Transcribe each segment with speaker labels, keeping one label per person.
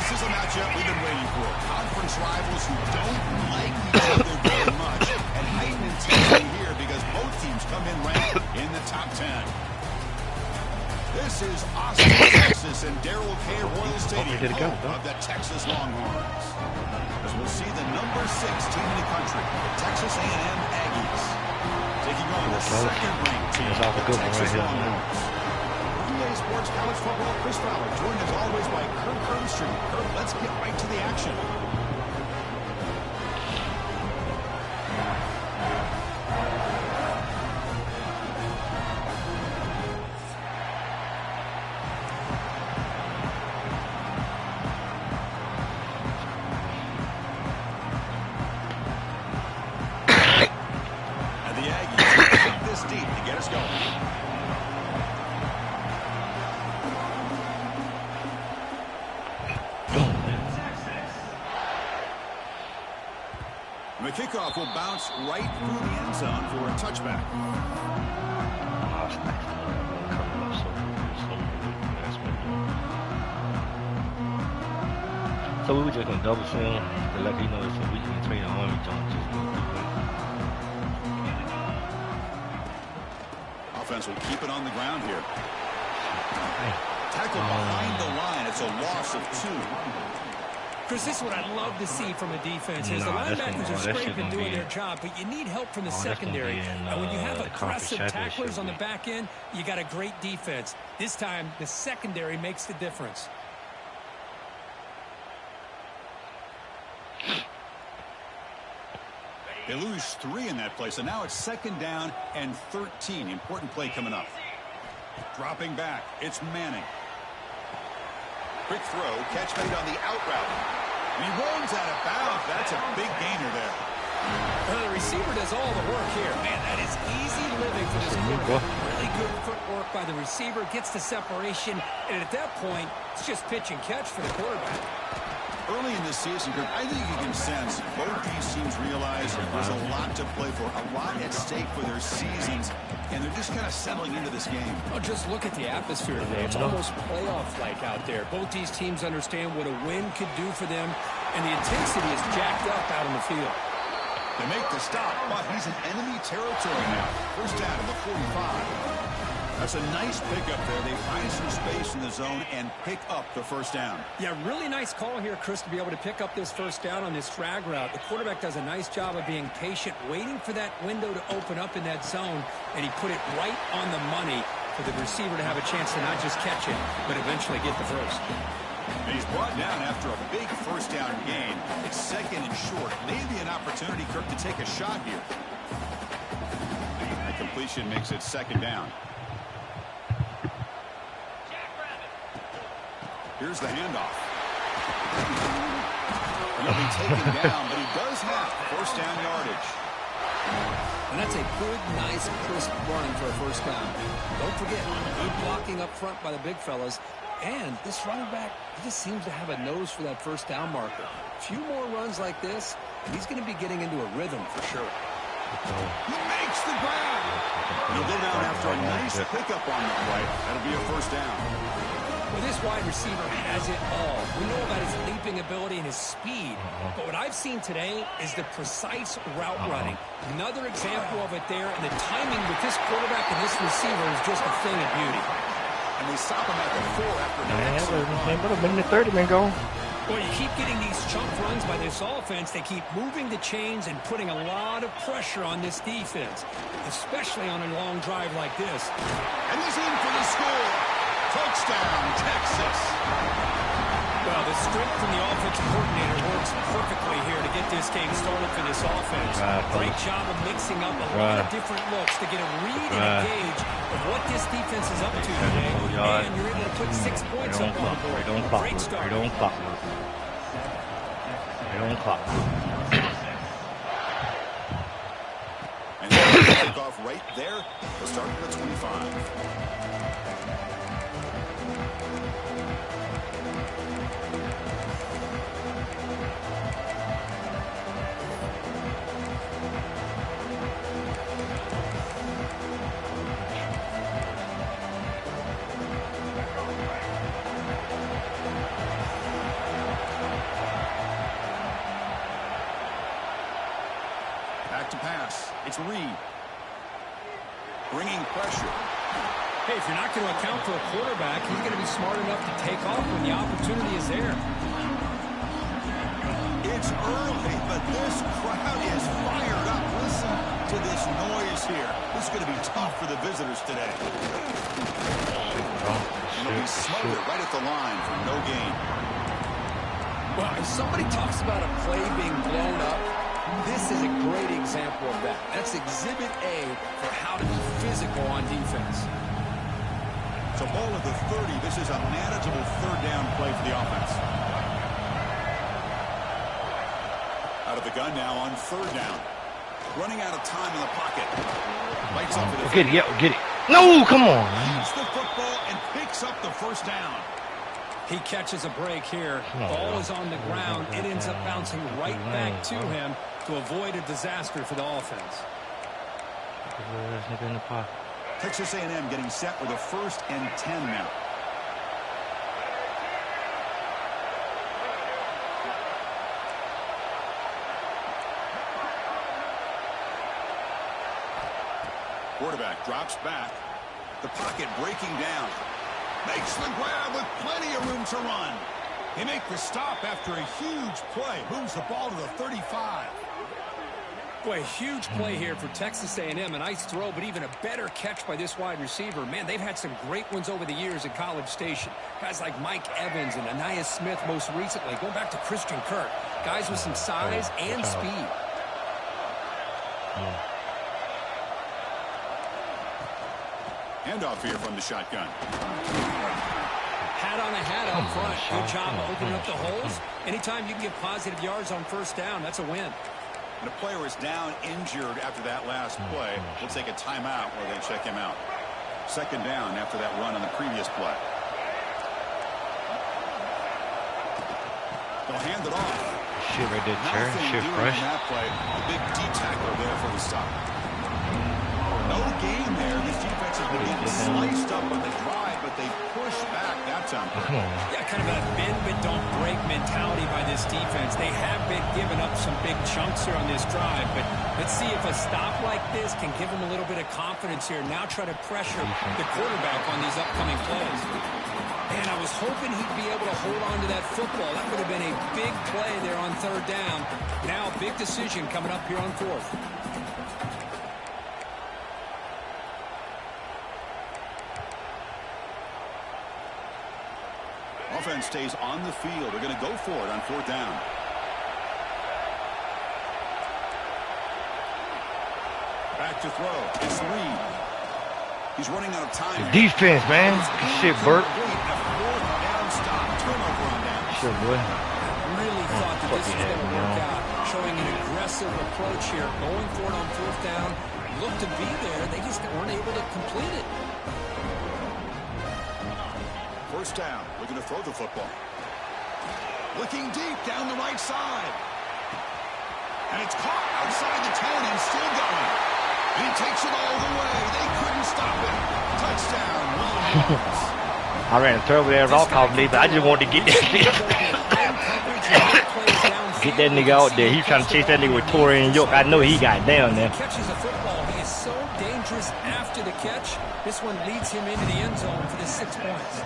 Speaker 1: This is a matchup we've been waiting for. Conference rivals who don't like each other very much. And heightened intensity here because both teams come in ranked in the top 10. This is Austin, Texas, and Darrell K. Royal Stadium, home of the Texas Longhorns. As we'll see the number 6 team in the country, the Texas A&M Aggies, taking on the second-ranked team, the Texas Longhorns. NBA Sports College Football, Chris Fowler, joined as always by Kirk Herbstreit. Kirk, let's get right to the action. The kickoff will bounce right through the end zone for a touchback.
Speaker 2: So we were just going to double film to let you know it's a week between the Army jump.
Speaker 1: Offense will keep it on the ground here. Tackled behind the line. It's a loss of 2.
Speaker 3: Chris, this is what I love to see from a defense. Is the linebackers are scraping doing their job, but you need help from the secondary. And when you have aggressive tacklers on the back end, you got a great defense. This time, the secondary makes the difference.
Speaker 1: They lose 3 in that play, so now it's 2nd down and 13. Important play coming up. Dropping back, it's Manning. Quick throw, catch made on the out route. And he runs out of bounds. That's a big gainer there.
Speaker 3: Well, the receiver does all the work here. Man, that is easy living for this quarterback. Really good footwork by the receiver, gets the separation, and at that point, it's just pitch and catch for the quarterback.
Speaker 1: Early in this season, I think you can sense both these teams realize there's a lot to play for, a lot at stake for their seasons, and they're just kind of settling into this game.
Speaker 3: Oh, just look at the atmosphere today. It's almost playoff-like out there. Both these teams understand what a win could do for them, and the intensity is jacked up out on the field.
Speaker 1: They make the stop, but he's in enemy territory now. First down to the 45. That's a nice pickup there. They find some space in the zone and pick up the first down.
Speaker 3: Yeah, really nice call here, Chris, to be able to pick up this first down on this drag route. The quarterback does a nice job of being patient, waiting for that window to open up in that zone, and he put it right on the money for the receiver to have a chance to not just catch it, but eventually get the first.
Speaker 1: And he's brought down after a big first down gain. It's 2nd and short. Maybe an opportunity, Kirk, to take a shot here. The completion makes it 2nd down. Here's the handoff. He'll be taken down, but he does have first down yardage.
Speaker 3: And that's a good, nice, crisp run for a first down. Don't forget, good blocking up front by the big fellas. And this running back, he just seems to have a nose for that first down marker. A few more runs like this, and he's going to be getting into a rhythm for sure.
Speaker 1: He makes the grab. He'll go down after a nice pickup on the play. That'll be a first down.
Speaker 3: Well, this wide receiver has it all. We know about his leaping ability and his speed, but what I've seen today is the precise route running. Another example of it there, and the timing with this quarterback and this receiver is just a thing of beauty.
Speaker 1: And they stop him at the 4 after an excellent run.
Speaker 2: But a minute 30 man go.
Speaker 3: Well, you keep getting these chunk runs by this offense. They keep moving the chains and putting a lot of pressure on this defense, especially on a long drive like this.
Speaker 1: And he's in for the score. Touchdown, Texas.
Speaker 3: Well, the script from the offensive coordinator works perfectly here to get this game started for this offense. Great job of mixing up a lot of different looks to get a read and a gauge of what this defense is up to today. And you're able to put 6 points up on the board. Great start.
Speaker 2: They don't clock.
Speaker 1: And they'll take off right there. They'll start at the 25. It's Reed. Bringing pressure.
Speaker 3: Hey, if you're not going to account for a quarterback, he's going to be smart enough to take off when the opportunity is there.
Speaker 1: It's early, but this crowd is fired up. Listen to this noise here. This is going to be tough for the visitors today. He'll be smothered right at the line for no gain.
Speaker 3: Well, if somebody talks about a play being blown up, this is a great example of that. That's Exhibit A for how to be physical on defense.
Speaker 1: So ball at the 30. This is a manageable third down play for the offense. Out of the gun now on third down. Running out of time in the pocket. Lights up for the
Speaker 2: get it, yeah, get it. No, come on.
Speaker 1: Keeps the football and picks up the first down.
Speaker 3: He catches a break here. Ball is on the ground. It ends up bouncing right back to him to avoid a disaster for the offense.
Speaker 1: Texas A&M getting set with a 1st and 10 now. Quarterback drops back. The pocket breaking down. Makes the grab with plenty of room to run. They make the stop after a huge play. Moves the ball to the 35.
Speaker 3: Boy, huge play here for Texas A&M. A nice throw, but even a better catch by this wide receiver. Man, they've had some great ones over the years at College Station. Guys like Mike Evans and Ncaa Smith most recently. Going back to Christian Kirk. Guys with some size and speed.
Speaker 1: Handoff here from the shotgun.
Speaker 3: Hat on a hat up front. Good job opening up the holes. Anytime you can get positive yards on first down, that's a win.
Speaker 1: And a player is down injured after that last play. We'll take a timeout while they check him out. 2nd down after that run on the previous play. They'll hand it off.
Speaker 2: Shit right there, Terry. Shit fresh.
Speaker 1: That play. A big D tackle there for the stop. No gain there. This defense has been getting sliced up on the drive, but they push back that time.
Speaker 3: Yeah, kind of a bend but don't break mentality by this defense. They have been giving up some big chunks here on this drive, but let's see if a stop like this can give them a little bit of confidence here. Now try to pressure the quarterback on these upcoming plays. And I was hoping he'd be able to hold on to that football. That would have been a big play there on third down. Now a big decision coming up here on 4th.
Speaker 1: Offense stays on the field. They're going to go for it on 4th down. Back to throw. It's Reed. He's running out of time.
Speaker 2: Defense, man. Shit, Bert.
Speaker 1: A 4th down stop. Turnover on that.
Speaker 2: Shit, boy.
Speaker 3: Really thought that this was going to work out. Showing an aggressive approach here. Going for it on 4th down. Looked to be there. They just weren't able to complete it.
Speaker 1: 1st down, looking to throw the football. Looking deep down the right side. And it's caught outside the 10 and still going. And he takes it all the way. They couldn't stop it. Touchdown, Williams.
Speaker 2: I ran a turbo there, all called me, but I just wanted to get that get that nigga out there. He's trying to chase that nigga with Torrey and York. I know he got down there.
Speaker 3: Catches the football. He is so dangerous after the catch. This one leads him into the end zone for the 6 points.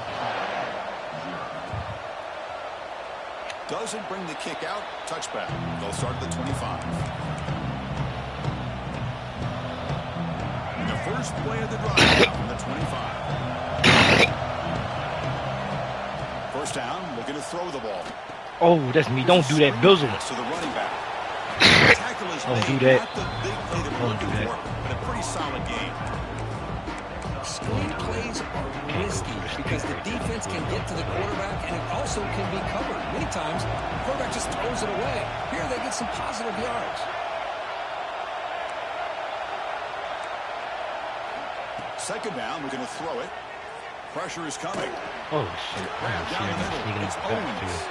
Speaker 1: Doesn't bring the kick out. Touchback. They'll start at the 25. And the first play of the drive from the 25. 1st down, looking to throw the ball.
Speaker 2: Oh, that's me. Don't do that, Bizzle.
Speaker 1: To the running back.
Speaker 2: Don't do that.
Speaker 1: Not the big play that we're looking for, but a pretty solid game.
Speaker 3: Screen plays are risky because the defense can get to the quarterback and it also can be covered. Many times, the quarterback just throws it away. Here they get some positive yards.
Speaker 1: 2nd down, we're going to throw it. Pressure is coming.
Speaker 2: Oh, shit.
Speaker 1: Down the middle, it's Owens.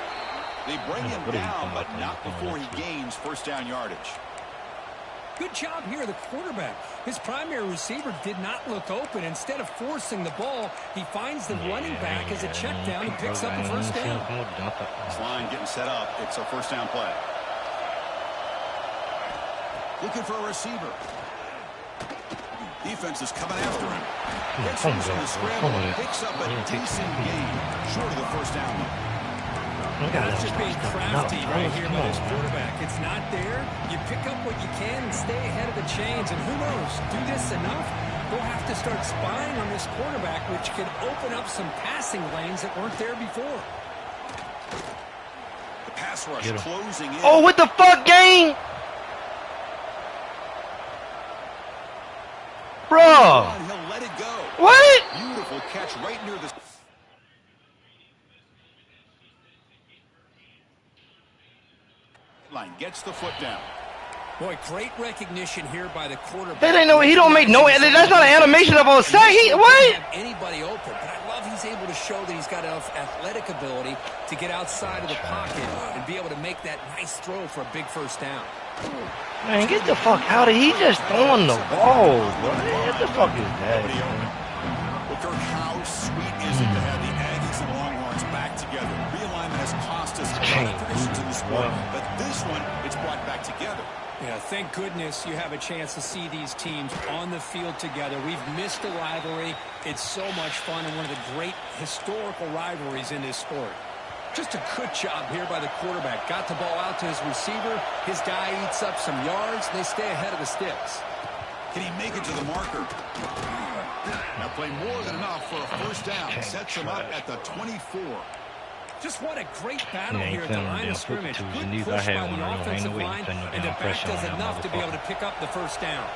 Speaker 1: They bring him down, but not before he gains 1st down yardage.
Speaker 3: Good job here, the quarterback. His primary receiver did not look open. Instead of forcing the ball, he finds the running back as a check down and picks up the 1st down.
Speaker 1: This line getting set up. It's a 1st down play. Looking for a receiver. Defense is coming after him. Gets loose on the scramble. Picks up a decent gain. Short of the first down.
Speaker 3: That's just being crafty right here by this quarterback. It's not there. You pick up what you can and stay ahead of the chains. And who knows, do this enough, we'll have to start spying on this quarterback, which could open up some passing lanes that weren't there before.
Speaker 1: The pass rush closing in.
Speaker 2: Oh, what the fuck, gang? Bro.
Speaker 1: He'll let it go.
Speaker 2: What?
Speaker 1: Beautiful catch right near the... line. Gets the foot down.
Speaker 3: Boy, great recognition here by the quarterback.
Speaker 2: That ain't no, he don't make no, that's not an animation of a sack. He, what?
Speaker 3: Have anybody open, but I love he's able to show that he's got enough athletic ability to get outside of the pocket and be able to make that nice throw for a big first down.
Speaker 2: Man, get the fuck out of here. He just throwing the ball, bro. What the fuck is that?
Speaker 1: Look, how sweet is it to have the Aggies and Longhorns back together? Realignment has cost us a lot of traditions in the sport, but this one, it's brought back together.
Speaker 3: Yeah, thank goodness you have a chance to see these teams on the field together. We've missed the rivalry. It's so much fun and one of the great historical rivalries in this sport. Just a good job here by the quarterback. Got the ball out to his receiver. His guy eats up some yards. They stay ahead of the sticks.
Speaker 1: Can he make it to the marker? Now play more than enough for a first down. Sets him up at the 24.
Speaker 3: Just what a great battle here at the line of scrimmage. Good push by the offensive line, and the back does enough to be able to pick up the first down.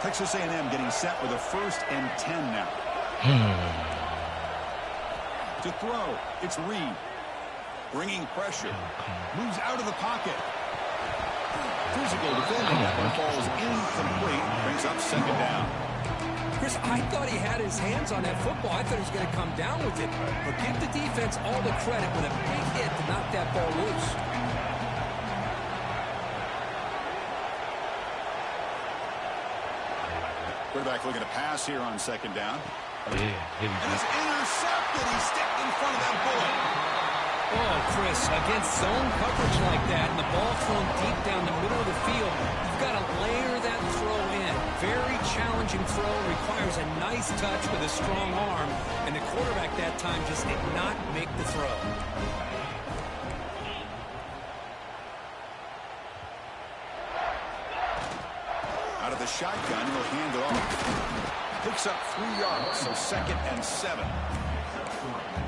Speaker 1: Texas A&M getting set with a 1st and 10 now. To throw, it's Reed. Bringing pressure. Moves out of the pocket. Physical defending. That one falls incomplete. Brings up 2nd down.
Speaker 3: Chris, I thought he had his hands on that football. I thought he was going to come down with it. But give the defense all the credit with a big hit to knock that ball loose.
Speaker 1: Quarterback looking to pass here on 2nd down.
Speaker 2: And
Speaker 1: it's intercepted. He stepped in front of that bullet.
Speaker 3: Oh, Chris, against zone coverage like that and the ball thrown deep down the middle of the field, you've got to layer that throw in. Very challenging throw, requires a nice touch with a strong arm, and the quarterback that time just did not make the throw.
Speaker 1: Out of the shotgun, he'll hand it off. Picks up 3 yards, so 2nd and 7.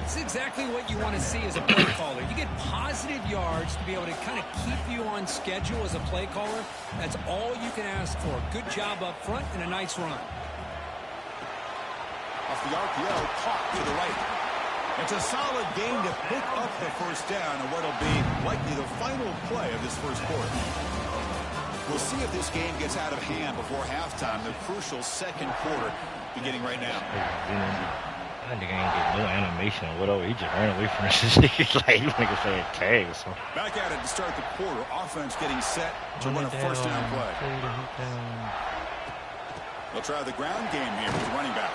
Speaker 3: It's exactly what you want to see as a play caller. You get positive yards to be able to kind of keep you on schedule as a play caller. That's all you can ask for. Good job up front and a nice run.
Speaker 1: Off the RPO, caught to the right. It's a solid game to pick up the first down and what'll be likely the final play of this first quarter. We'll see if this game gets out of hand before halftime. The crucial 2nd quarter beginning right now.
Speaker 2: That nigga ain't get no animation or whatever. He just ran away from his nigga like you nigga say a tag or something.
Speaker 1: Back at it to start the quarter. Offense getting set to run a first down play. They'll try the ground game here with running back.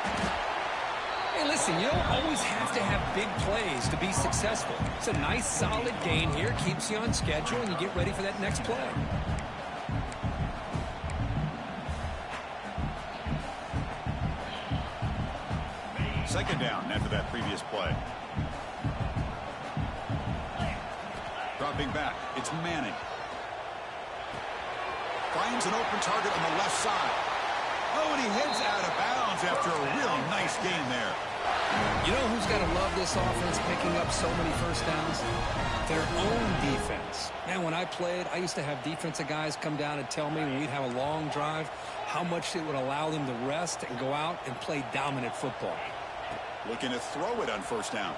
Speaker 3: Hey, listen, you don't always have to have big plays to be successful. It's a nice, solid gain here. Keeps you on schedule, and you get ready for that next play.
Speaker 1: Second down after that previous play. Dropping back, it's Manning. Finds an open target on the left side. Oh, and he heads out of bounds after a really nice gain there.
Speaker 3: You know who's got to love this offense picking up so many first downs? Their own defense. Man, when I played, I used to have defensive guys come down and tell me when we'd have a long drive how much it would allow them to rest and go out and play dominant football.
Speaker 1: Looking to throw it on first down.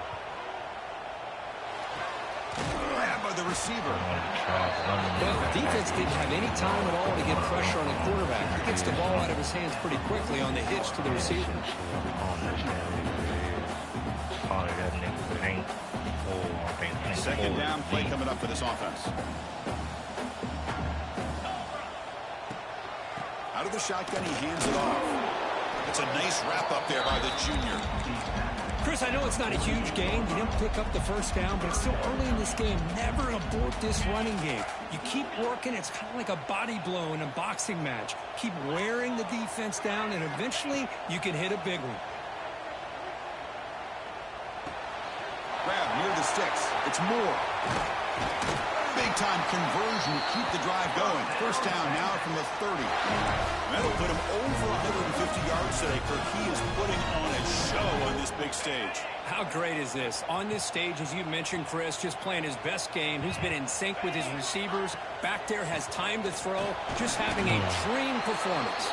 Speaker 1: Grab by the receiver.
Speaker 3: Well, the defense didn't have any time at all to get pressure on the quarterback. He gets the ball out of his hands pretty quickly on the hitch to the receiver.
Speaker 1: Second down play coming up for this offense. Out of the shotgun, he hands it off. It's a nice wrap up there by the junior.
Speaker 3: Chris, I know it's not a huge gain. You didn't pick up the first down, but it's still early in this game. Never abort this running game. You keep working. It's kind of like a body blow in a boxing match. Keep wearing the defense down, and eventually you can hit a big one.
Speaker 1: Grab near the sticks. It's Moore. Big-time conversion to keep the drive going. First down now from the 30. That'll put him over 150 yards today. Kirk, he is putting on a show on this big stage.
Speaker 3: How great is this? On this stage, as you mentioned, Chris, just playing his best game. He's been in sync with his receivers. Back there, has time to throw. Just having a dream performance.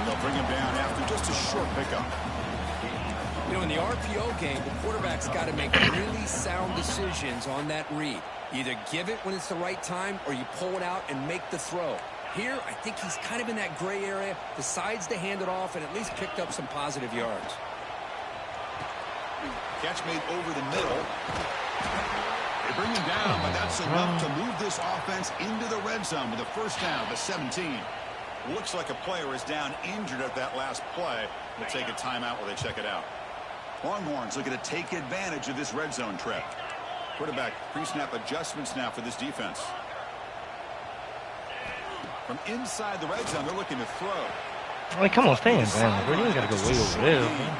Speaker 1: They'll bring him down after just a short pickup.
Speaker 3: You know, in the RPO game, the quarterback's got to make really sound decisions on that read. Either give it when it's the right time or you pull it out and make the throw. Here, I think he's kind of in that gray area, decides to hand it off and at least picked up some positive yards.
Speaker 1: Catch made over the middle. They bring him down, but that's enough to move this offense into the red zone with a first down to 17. Looks like a player is down injured at that last play. We'll take a timeout while they check it out. Longhorns looking to take advantage of this red zone trip. Quarterback pre-snap adjustments now for this defense. From inside the red zone, they're looking to throw.
Speaker 2: I mean, come on, stay in bounds, bro. You ain't got to go way over there, man.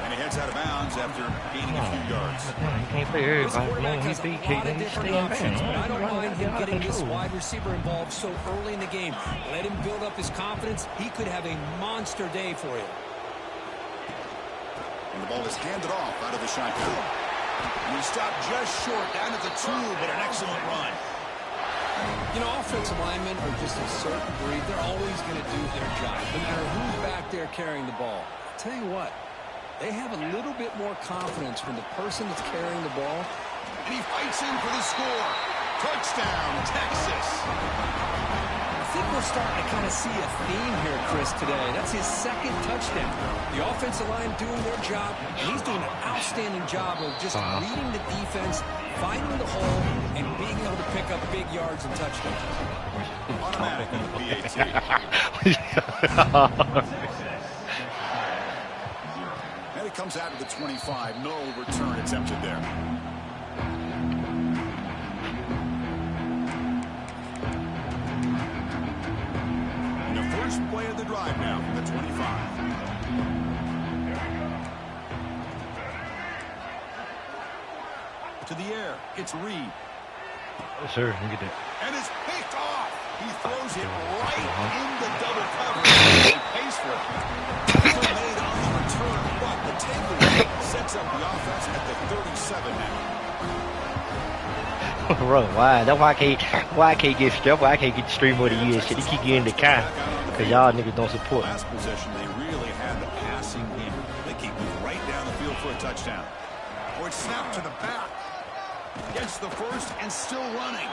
Speaker 1: And he heads out of bounds after gaining a few yards.
Speaker 2: You can't play everybody. Come on, he's beat Kate. Stay in bounds.
Speaker 3: But I don't mind him getting this wide receiver involved so early in the game. Let him build up his confidence. He could have a monster day for you.
Speaker 1: And the ball is handed off out of the shotgun. And he stopped just short down at the 2, but an excellent run.
Speaker 3: You know, offensive linemen are just a certain breed. They're always going to do their job, no matter who's back there carrying the ball. I'll tell you what, they have a little bit more confidence when the person that's carrying the ball.
Speaker 1: And he fights in for the score. Touchdown, Texas.
Speaker 3: I think we're starting to kind of see a theme here, Chris, today. That's his second touchdown. The offensive line doing their job, and he's doing an outstanding job of just reading the defense, finding the hole, and being able to pick up big yards and touchdowns.
Speaker 1: Automatic on the PAT. And it comes out of the 25. No return attempted there. First play of the drive now from the 25. To the air, it's Reed.
Speaker 2: Yes, sir. Look at that.
Speaker 1: And it's picked off. He throws it right into double cover. He pays for it. It's made on the return, but the takeaway sets up the offense at the 37 now.
Speaker 2: Bro, why? That's why I can't get stuff. Why I can't get the stream of the year shit. They keep getting the Ncaa because y'all niggas don't support.
Speaker 1: Last possession, they really had the passing game. They keep moving right down the field for a touchdown. Or it's snapped to the back. Gets the first and still running.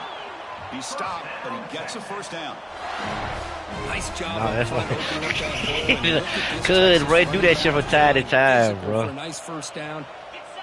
Speaker 1: He stopped, but he gets a first down.
Speaker 3: Nice job.
Speaker 2: That's why. Cuz, bro, do that shit from time to time, bro.
Speaker 3: For a nice first down.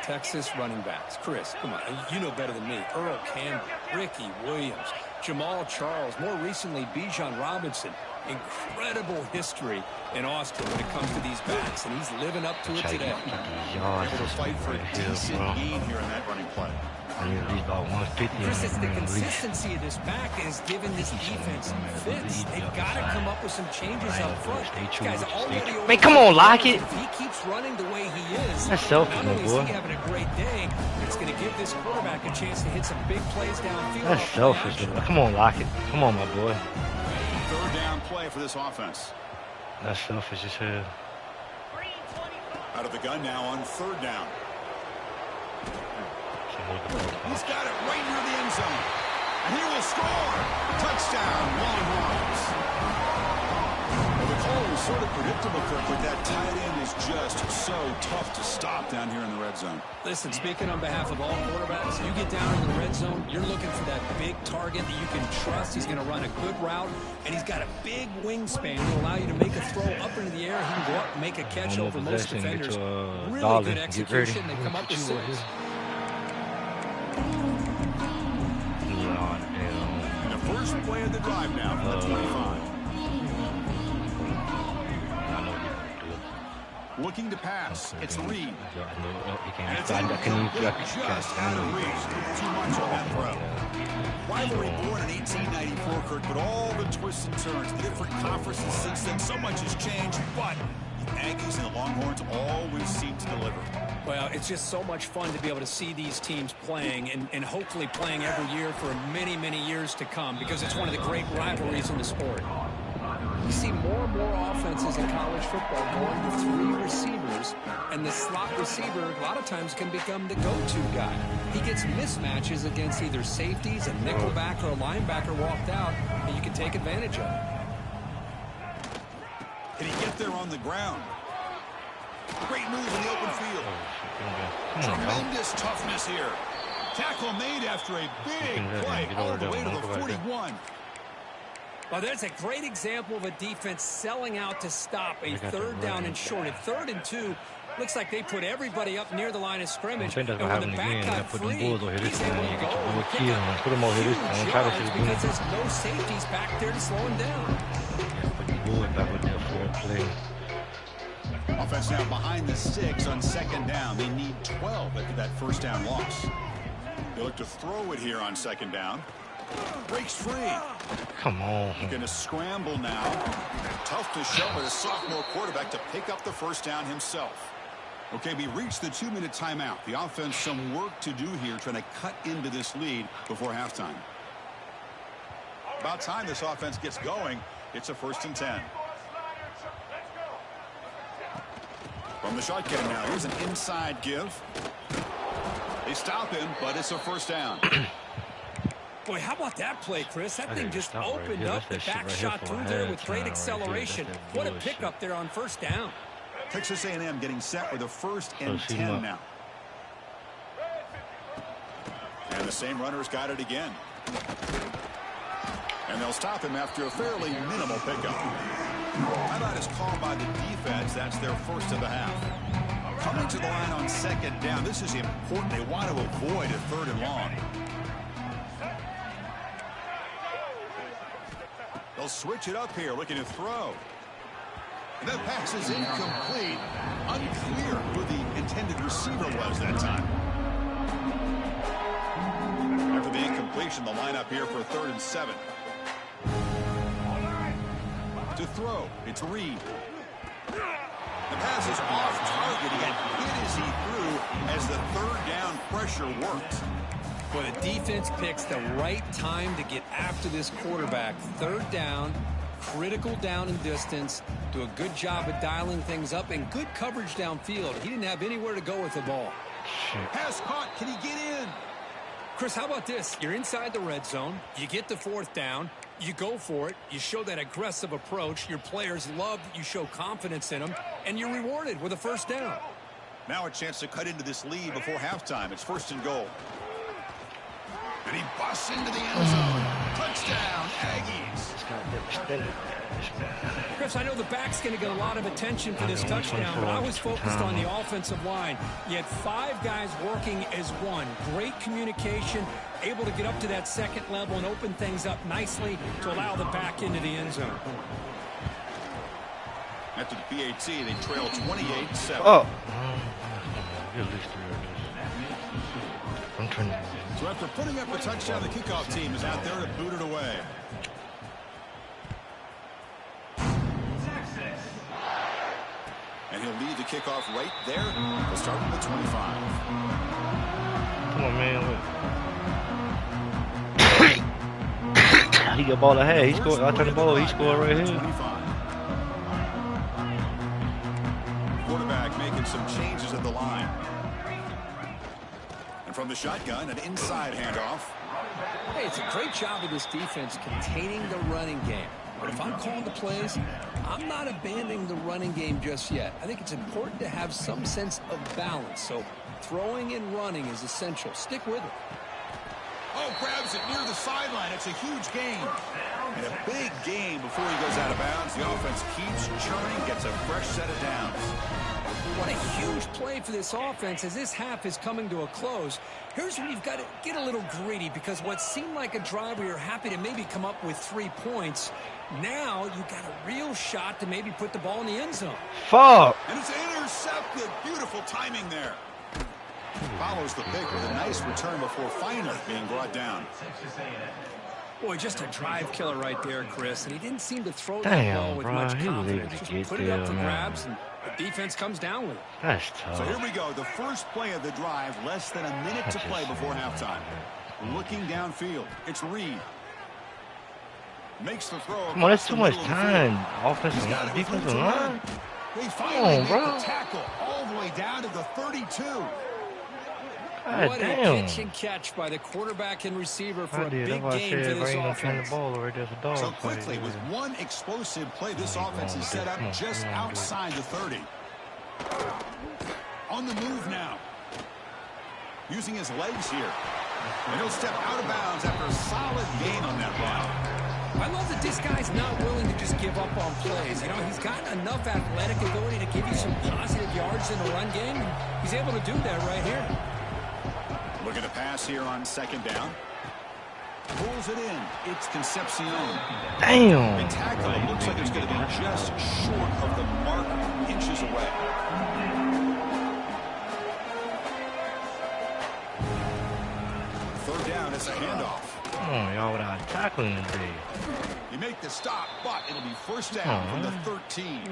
Speaker 3: Texas running backs. Chris, come on. You know better than me. Earl Campbell, Ricky Williams, Jamal Charles, more recently Bijan Robinson. Incredible history in Austin when it comes to these backs, and he's living up to it today.
Speaker 1: Able to fight for a decent gain here in that running play.
Speaker 2: He's about 150.
Speaker 3: Chris, it's the consistency of this back is giving this defense fits. They've got to come up with some changes up front. Guys, already
Speaker 2: man, come on, Lockett.
Speaker 3: If he keeps running the way he is,
Speaker 2: that's selfish,
Speaker 3: not only is
Speaker 2: boy.
Speaker 3: he having a great day, it's going to give this quarterback a chance to hit some big plays downfield.
Speaker 2: That's selfish, bro. Come on, Lockett. Come on, my boy.
Speaker 1: Third down play for this offense.
Speaker 2: That's selfish as hell.
Speaker 1: Out of the gun now on third down. He's got it right near the end zone. And he will score. Touchdown, Longhorns. Well, the call was sort of predictable, Kirk, but that tight end is just so tough to stop down here in the red zone.
Speaker 3: Listen, speaking on behalf of all quarterbacks, you get down in the red zone, you're looking for that big target that you can trust. He's going to run a good route, and he's got a big wingspan to allow you to make a throw up into the air. He can go up and make a catch over most defenders. Really good execution. They come up with 6.
Speaker 1: And the first play of the drive now from the 25. Looking to pass. It's Reed.
Speaker 2: And
Speaker 1: it's just out of reach. Too much on that throw. Rivalry born in 1894, Kirk, but all the twists and turns, the different conferences since then, so much has changed, but the Aggies and the Longhorns always seem to deliver.
Speaker 3: Well, it's just so much fun to be able to see these teams playing and hopefully playing every year for many, many years to come because it's one of the great rivalries in the sport. You see more and more offenses in college football going to 3 receivers, and the slot receiver a lot of times can become the go-to guy. He gets mismatches against either safeties, a nickelback, or a linebacker walked out, and you can take advantage of it.
Speaker 1: Can he get there on the ground? Great move in the open field. Tremendous toughness here. Tackle made after a big play all the way to the 41.
Speaker 3: Well, that's a great example of a defense selling out to stop a third down and short. At 3rd and 2, looks like they put everybody up near the line of scrimmage. And when the back got free, he's able to go and pick up huge yards because there's no safeties back there to slow him down.
Speaker 1: Offense now behind the 6 on 2nd down. They need 12 after that first down loss. They look to throw it here on 2nd down. Breaks free.
Speaker 2: Come on.
Speaker 1: Going to scramble now. Tough to show with a sophomore quarterback to pick up the first down himself. Okay, we reached the 2-minute timeout. The offense some work to do here trying to cut into this lead before halftime. About time this offense gets going. It's a 1st and 10. From the shotgun now, here's an inside give. They stop him, but it's a first down.
Speaker 3: Boy, how about that play, Chris? That thing just opened up. The back shot through there with great acceleration. What a pickup there on first down.
Speaker 1: Texas A&M getting set with a 1st and 10 now. And the same runner's got it again. And they'll stop him after a fairly minimal pickup. Timeout is called by the defense. That's their first of the half. Coming to the line on 2nd down. This is important. They want to avoid a 3rd and long. They'll switch it up here, looking to throw. And that pass is incomplete. Unclear who the intended receiver was that time. After the incompletion, the lineup here for a 3rd and 7. To throw, it's Reed. The pass is off target. He got hit as he threw as the 3rd down pressure worked.
Speaker 3: Well, the defense picks the right time to get after this quarterback. 3rd down, critical down and distance. Do a good job of dialing things up and good coverage downfield. He didn't have anywhere to go with the ball.
Speaker 1: Pass caught. Can he get in?
Speaker 3: Chris, how about this? You're inside the red zone. You get the 4th down. You go for it. You show that aggressive approach. Your players love that you show confidence in them. And you're rewarded with a 1st down.
Speaker 1: Now a chance to cut into this lead before halftime. It's 1st and goal. And he busts into the end zone. Touchdown, Aggies.
Speaker 3: Chris, I know the back's going to get a lot of attention for this touchdown, but I was focused on the offensive line. You had 5 guys working as one. Great communication, able to get up to that 2nd level and open things up nicely to allow the back into the end zone.
Speaker 1: After the PAT, they trail 28-7.
Speaker 2: Oh.
Speaker 1: So after putting up a touchdown, the kickoff team is out there to boot it away. And he'll lead the kickoff right there. He'll start from the 25.
Speaker 2: Come on, man. He got ball ahead. He scored. I turned the ball. He scored right here.
Speaker 1: 25. Quarterback making some changes at the line. And from the shotgun, an inside handoff.
Speaker 3: Hey, it's a great job of this defense containing the running game. But if I'm calling the plays, I'm not abandoning the running game just yet. I think it's important to have some sense of balance. So throwing and running is essential. Stick with it.
Speaker 1: Oh, grabs it near the sideline. It's a huge gain. And a big gain before he goes out of bounds. The offense keeps churning, gets a fresh set of downs.
Speaker 3: What a huge play for this offense as this half is coming to a close. Here's where you've got to get a little greedy, because what seemed like a drive where you're happy to maybe come up with 3 points, now you got a real shot to maybe put the ball in the end zone.
Speaker 2: Fuck!
Speaker 1: And it's intercepted. Beautiful timing there. Follows the pick with a nice return before finally being brought down.
Speaker 3: Boy, just a drive killer right there, Chris. And he didn't seem to throw that ball with much confidence. Just put it up for grabs, and the defense comes down with it.
Speaker 2: That's tough.
Speaker 1: So here we go. The first play of the drive, less than a minute to play before halftime. Looking downfield, it's Reed. Makes the throw.
Speaker 2: Come on, that's too much time. Offensive line, defensive line.
Speaker 1: They finally make the tackle all the way down to the 32.
Speaker 2: God
Speaker 3: what
Speaker 2: damn.
Speaker 3: a pitch and catch by the quarterback and receiver for a big game for this offense.
Speaker 1: So quickly, with one explosive play, this offense is set up just outside the 30. On the move now. Using his legs here. And he'll step out of bounds after a solid gain on that run.
Speaker 3: I love that this guy's not willing to just give up on plays. You know, he's got enough athletic ability to give you some positive yards in the run game. And he's able to do that right here.
Speaker 1: Looking to pass here on second down. Pulls it in. It's Concepcion.
Speaker 2: Damn.
Speaker 1: The tackle, it looks like it's going to be just short of the mark, inches away. Third down, it's a handoff.
Speaker 2: Come on, y'all, without tackling today.
Speaker 1: You make the stop, but it'll be first down from the 13.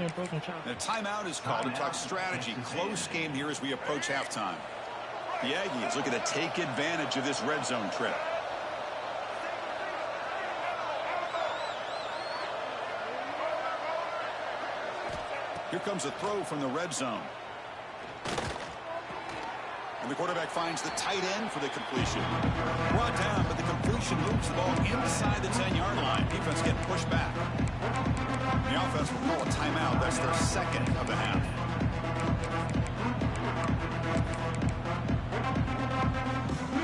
Speaker 1: The timeout is called to talk strategy. Close game here as we approach halftime. The Aggies looking to take advantage of this red zone trip. Here comes a throw from the red zone. And the quarterback finds the tight end for the completion. Brought down, but the completion moves the ball inside the 10-yard line. Defense getting pushed back. The offense will call a timeout. That's their second of the half.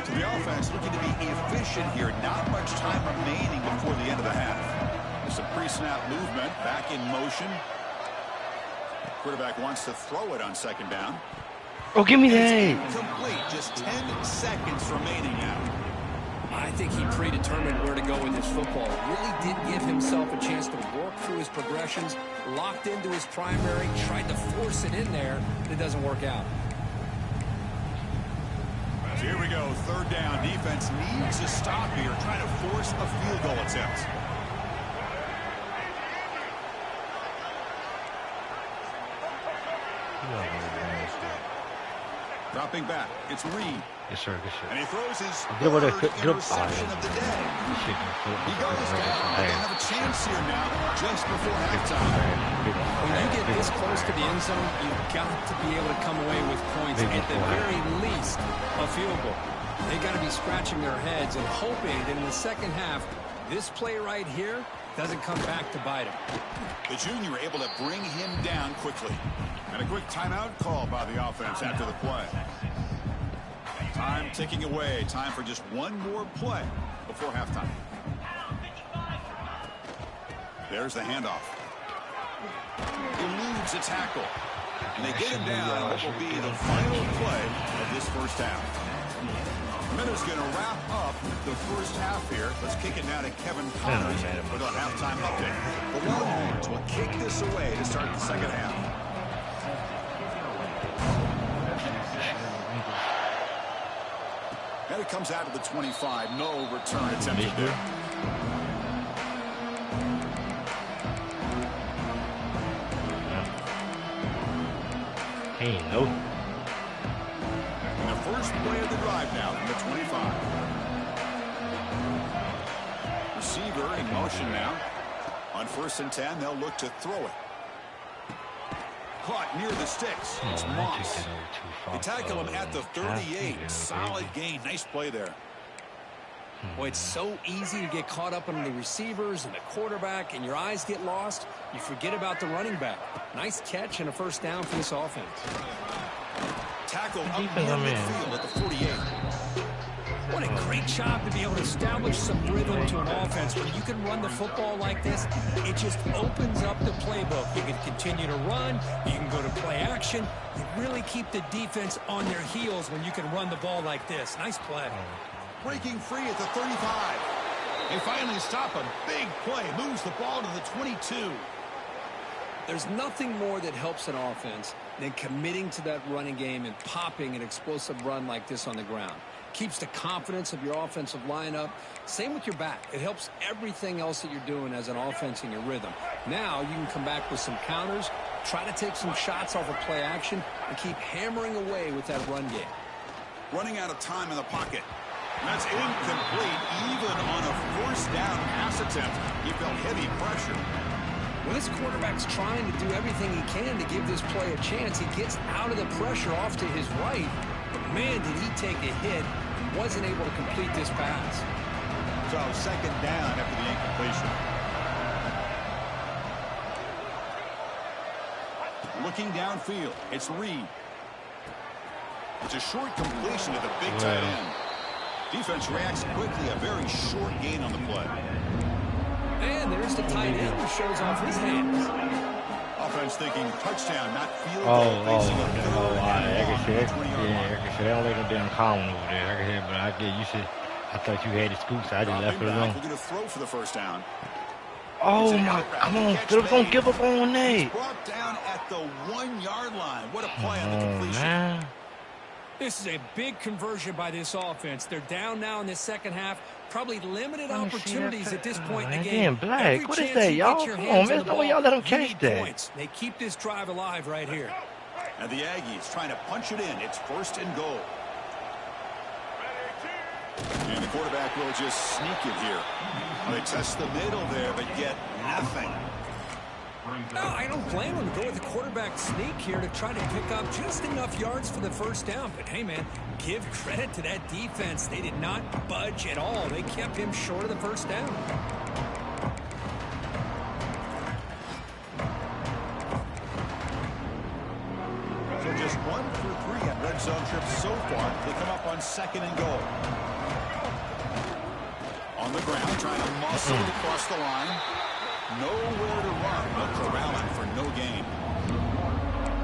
Speaker 1: So the offense looking to be efficient here. Not much time remaining before the end of the half. There's some pre-snap movement. Back in motion. Quarterback wants to throw it on second down.
Speaker 2: Oh, give me that.
Speaker 1: Complete. Just 10 seconds remaining now.
Speaker 3: I think he predetermined where to go with his football. Really did give himself a chance to work through his progressions, locked into his primary, tried to force it in there, but it doesn't work out.
Speaker 1: So here we go. Third down. Defense needs a stop here, trying to force a field goal attempt. Dropping back. It's Reed.
Speaker 2: Yes, sir. Good shit.
Speaker 1: And he throws his
Speaker 2: Get over there.
Speaker 1: third
Speaker 2: Get up.
Speaker 1: interception of the day. He goes down. They have a chance here now just before halftime.
Speaker 3: When you get this close to the end zone, you've got to be able to come away with points, at the very least a field goal. They got to be scratching their heads and hoping that in the second half, this play right here doesn't come back to bite him.
Speaker 1: The junior able to bring him down quickly. And a quick timeout call by the offense after the play. Time ticking away. Time for just one more play before halftime. There's the handoff. Eludes a tackle. And they get him down on what will be the final play of this first half. Minutes going to wrap up the first half here. Let's kick it now to Kevin Connors with our halftime update. The Longhorns will kick this away to start the second half. And it comes out of the 25. No return attempted there.
Speaker 2: Hey, no.
Speaker 1: And the first play of the drive now from the 25. Receiver in motion now. On 1st and 10, they'll look to throw it. Caught near the sticks. It's Moss. They tackle him at the 38. Solid gain. Nice play there.
Speaker 3: Boy, it's so easy to get caught up on the receivers and the quarterback, and your eyes get lost. You forget about the running back. Nice catch and a first down for this offense.
Speaker 1: Tackle up near midfield at the 48.
Speaker 3: What a great job to be able to establish some rhythm to an offense. When you can run the football like this, it just opens up the playbook. You can continue to run. You can go to play action. You really keep the defense on their heels when you can run the ball like this. Nice play.
Speaker 1: Breaking free at the 35. They finally stop a big play. Moves the ball to the 22.
Speaker 3: There's nothing more that helps an offense than committing to that running game and popping an explosive run like this on the ground. Keeps the confidence of your offensive lineup. Same with your back. It helps everything else that you're doing as an offense in your rhythm. Now you can come back with some counters, try to take some shots off of play action, and keep hammering away with that run game.
Speaker 1: Running out of time in the pocket. That's incomplete, even on a first down pass attempt. He felt heavy pressure.
Speaker 3: When this quarterback's trying to do everything he can to give this play a chance, he gets out of the pressure off to his right. But man, did he take a hit and wasn't able to complete this pass.
Speaker 1: So second down after the incompletion. Looking downfield, it's Reed. It's a short completion to the big tight end. Defense reacts quickly, a very short gain on the play.
Speaker 3: And there's the tight end who shows off his hands.
Speaker 1: Offense thinking touchdown, not field
Speaker 2: goal.
Speaker 1: They
Speaker 2: don't let them damn call one over there. I can hear, but I get you said. I thought you had the scoop, so I just left it alone.
Speaker 1: We're going to throw for the first down.
Speaker 2: Oh my! Come on, Phillips, don't give up on that.
Speaker 1: Brought down at the 1 yard line. What a play on the completion.
Speaker 2: Man.
Speaker 3: This is a big conversion by this offense. They're down now in the second half. Probably limited opportunities at this point in the game.
Speaker 2: Damn, Black. What is that, y'all? Come on, man. There's no way y'all let them catch that.
Speaker 3: They keep this drive alive right here.
Speaker 1: And the Aggies trying to punch it in. It's first and goal. And the quarterback will just sneak it here. They test the middle there, but get nothing.
Speaker 3: No, I don't blame him to go with the quarterback sneak here to try to pick up just enough yards for the first down. But, hey, man, give credit to that defense. They did not budge at all. They kept him short of the first down.
Speaker 1: So just 1 for 3 on red zone trips so far. They come up on second and goal. On the ground, trying to muscle it across the line. Nowhere to run. They'll corral him for no gain.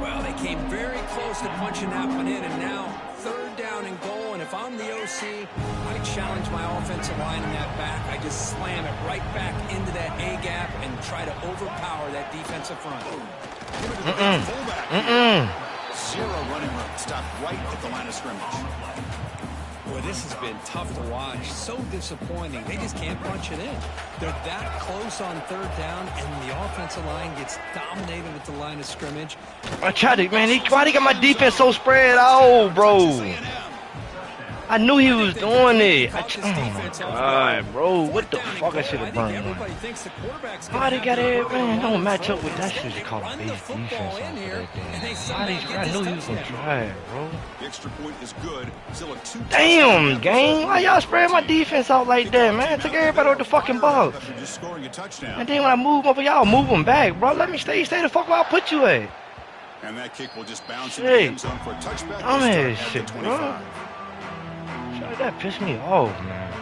Speaker 3: Well, they came very close to punching that one in, and now third down and goal. And if I'm the OC, I challenge my offensive line in that back. I just slam it right back into that A gap and try to overpower that defensive front.
Speaker 1: Give it to the fullback. Zero running room. Stopped right at the line of scrimmage.
Speaker 3: Boy, this has been tough to watch. So disappointing. They just can't punch it in. They're that close on third down, and the offensive line gets dominated at the line of scrimmage.
Speaker 2: I tried to, man. Why they got my defense so spread out, bro? I knew he was doing it. Oh my God, bro. What the fuck? I should have burned one. Why they got it, man? Don't match up with that shit. They call it base defense on that. I knew he was gonna try it, bro.
Speaker 1: The extra point is good. Still a 2.
Speaker 2: Damn, gang. Why y'all spread my defense out like that, man? Took everybody with the fucking box.
Speaker 1: Just scoring a touchdown.
Speaker 2: And then when I move over, y'all move them back, bro. Let me stay the fuck where I put you at.
Speaker 1: And that kick will just bounce into the end zone for a touchback.
Speaker 2: Dumbass shit, bro. That pissed me off, man.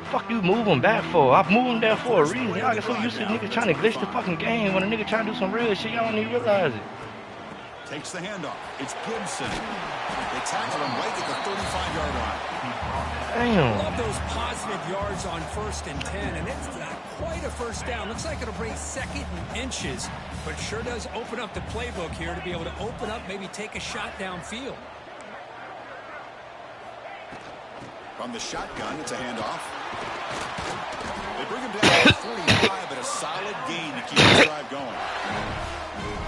Speaker 2: Fuck you moving back for? I moved him there for a reason. Y'all get so used to niggas trying to glitch the fucking game when a nigga trying to do some real shit. Y'all don't even realize it.
Speaker 1: Takes the handoff. It's Gibson. They tackle him right at the 35-yard line.
Speaker 2: Damn.
Speaker 3: Love those positive yards on 1st and 10, and it's not quite a first down. Looks like it'll bring second and inches, but sure does open up the playbook here to be able to open up, maybe take a shot downfield.
Speaker 1: From the shotgun, it's a handoff. They bring him down to 45, but a solid gain to keep the drive going.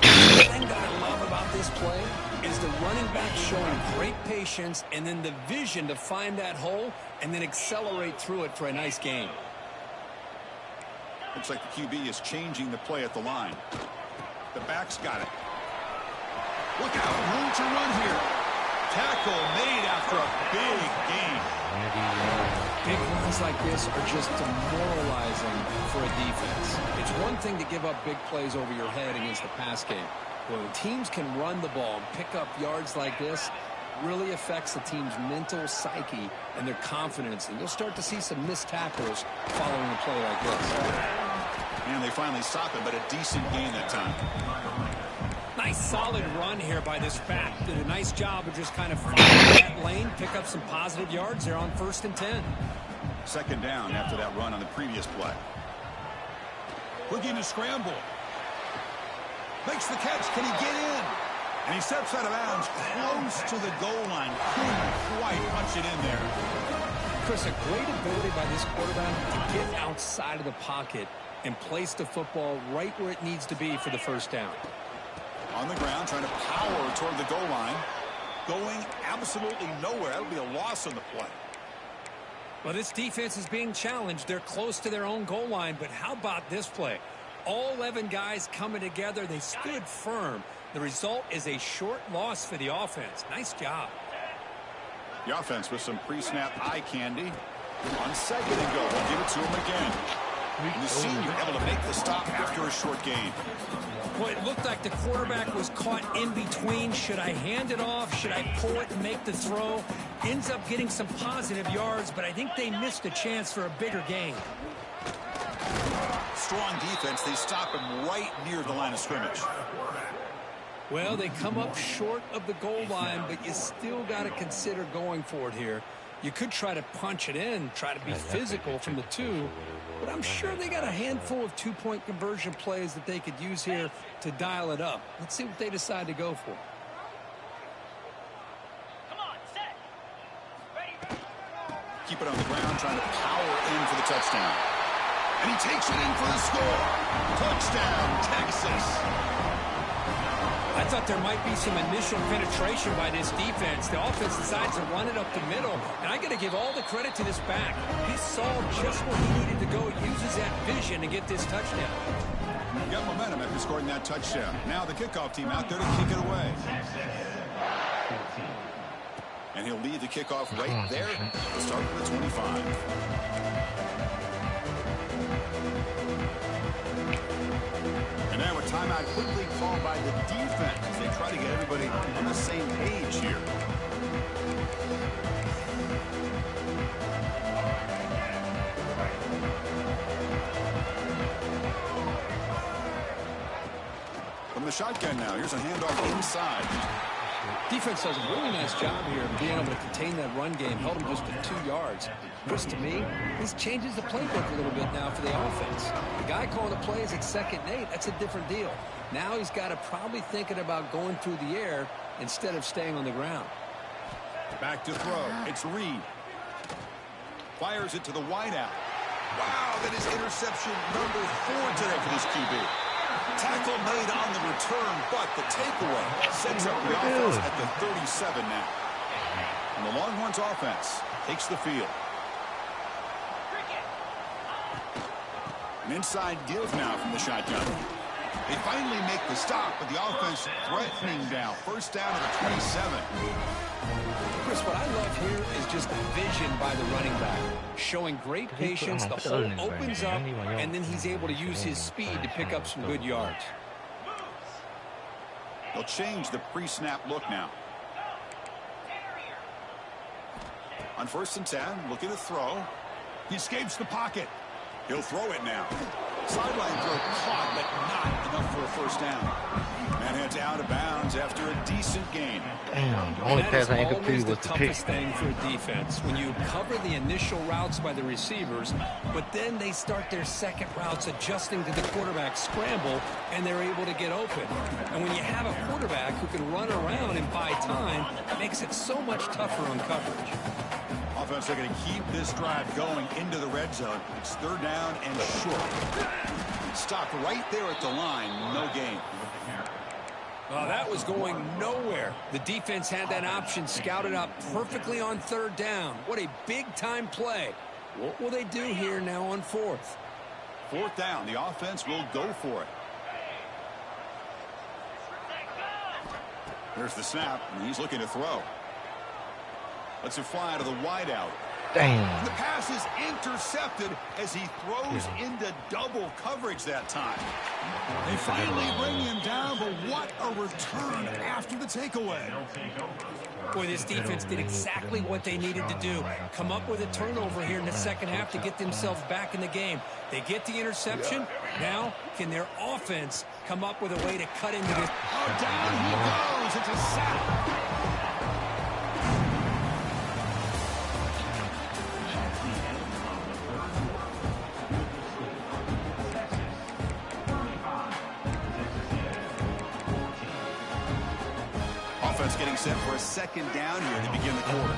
Speaker 3: The thing that I love about this play is the running back showing great patience and then the vision to find that hole and then accelerate through it for a nice gain.
Speaker 1: Looks like the QB is changing the play at the line. The back's got it. Look out, room to run here. Tackle made after a big gain.
Speaker 3: Big runs like this are just demoralizing for a defense. It's one thing to give up big plays over your head against the pass game. When teams can run the ball and pick up yards like this, really affects the team's mental psyche and their confidence, and you'll start to see some missed tackles following a play like this.
Speaker 1: And they finally stop it, but a decent gain that time.
Speaker 3: Nice solid run here by this back. Did a nice job of just kind of finding that lane, pick up some positive yards there on 1st and 10.
Speaker 1: Second down after that run on the previous play. Looking to scramble. Makes the catch. Can he get in? And he steps out of bounds close to the goal line. Couldn't quite punch it in there.
Speaker 3: Chris, a great ability by this quarterback to get outside of the pocket and place the football right where it needs to be for the first down.
Speaker 1: On the ground, trying to power toward the goal line. Going absolutely nowhere. That'll be a loss on the play.
Speaker 3: Well, this defense is being challenged. They're close to their own goal line, but how about this play? All 11 guys coming together. They stood firm. The result is a short loss for the offense. Nice job.
Speaker 1: The offense with some pre-snap eye candy. On 2nd and go. They'll give it to him again. And the senior able to make the stop after a short gain.
Speaker 3: Well, it looked like the quarterback was caught in between. Should I hand it off? Should I pull it and make the throw? Ends up getting some positive yards, but I think they missed a chance for a bigger gain.
Speaker 1: Strong defense. They stop him right near the line of scrimmage.
Speaker 3: Well, they come up short of the goal line, but you still got to consider going for it here. You could try to punch it in, try to be physical from the 2, but I'm sure they got a handful of 2-point conversion plays that they could use here to dial it up. Let's see what they decide to go for.
Speaker 4: Come on, set. Ready.
Speaker 1: Keep it on the ground, trying to power in for the touchdown. And he takes it in for the score. Touchdown, Texas.
Speaker 3: I thought there might be some initial penetration by this defense. The offense decides to run it up the middle, and I got to give all the credit to this back. He saw just where he needed to go, uses that vision to get this touchdown.
Speaker 1: Got momentum after scoring that touchdown. Now the kickoff team out there to kick it away. And he'll lead the kickoff right there to start with the 25. And now a timeout quickly called by the defense as they try to get everybody on the same page here. From the shotgun now, here's a handoff inside.
Speaker 3: Defense does a really nice job here of being able to contain that run game, held them just to 2 yards. Chris, to me, this changes the playbook a little bit now for the offense. The guy calling the plays at 2nd and 8, that's a different deal. Now he's got to probably thinking about going through the air instead of staying on the ground.
Speaker 1: Back to throw. It's Reed. Fires it to the wideout. Wow, that is interception number 4 today for this QB. Tackle made on the return, but the takeaway sets up the offense at the 37 now. And the Longhorns offense takes the field. An inside give now from the shotgun. They finally make the stop, but the offense threatening down. First down to the 27.
Speaker 3: Chris, what I love here is just the vision by the running back. Showing great patience, the hole opens up, and then he's able to use his speed to pick up some good yards.
Speaker 1: They'll change the pre-snap look now. On 1st and 10, looking to throw. He escapes the pocket. He'll throw it now. Sideline throw caught, but not enough for a first down. Man heads out of bounds after a decent gain.
Speaker 2: Damn, the only pass I ain't completed was the pick.
Speaker 3: Toughest thing for a defense when you cover the initial routes by the receivers, but then they start their second routes adjusting to the quarterback scramble, and they're able to get open. And when you have a quarterback who can run around and buy time, it makes it so much tougher on coverage.
Speaker 1: Offense, they're going to keep this drive going into the red zone. It's 3rd down and short. Stopped right there at the line. No gain.
Speaker 3: Well, that was going nowhere. The defense had that option scouted out perfectly on 3rd down. What a big-time play. What will they do here now on 4th?
Speaker 1: 4th down. The offense will go for it. There's the snap, and he's looking to throw. Lets it fly to the wideout.
Speaker 2: Damn.
Speaker 1: The pass is intercepted as he throws into double coverage that time. They finally bring him down, but what a return after the takeaway.
Speaker 3: Boy, this defense did exactly what they needed to do. Come up with a turnover here in the second half to get themselves back in the game. They get the interception. Now, can their offense come up with a way to cut into this?
Speaker 1: Oh, down he goes. It's a sack. Offense getting set for a second down here to begin the quarter.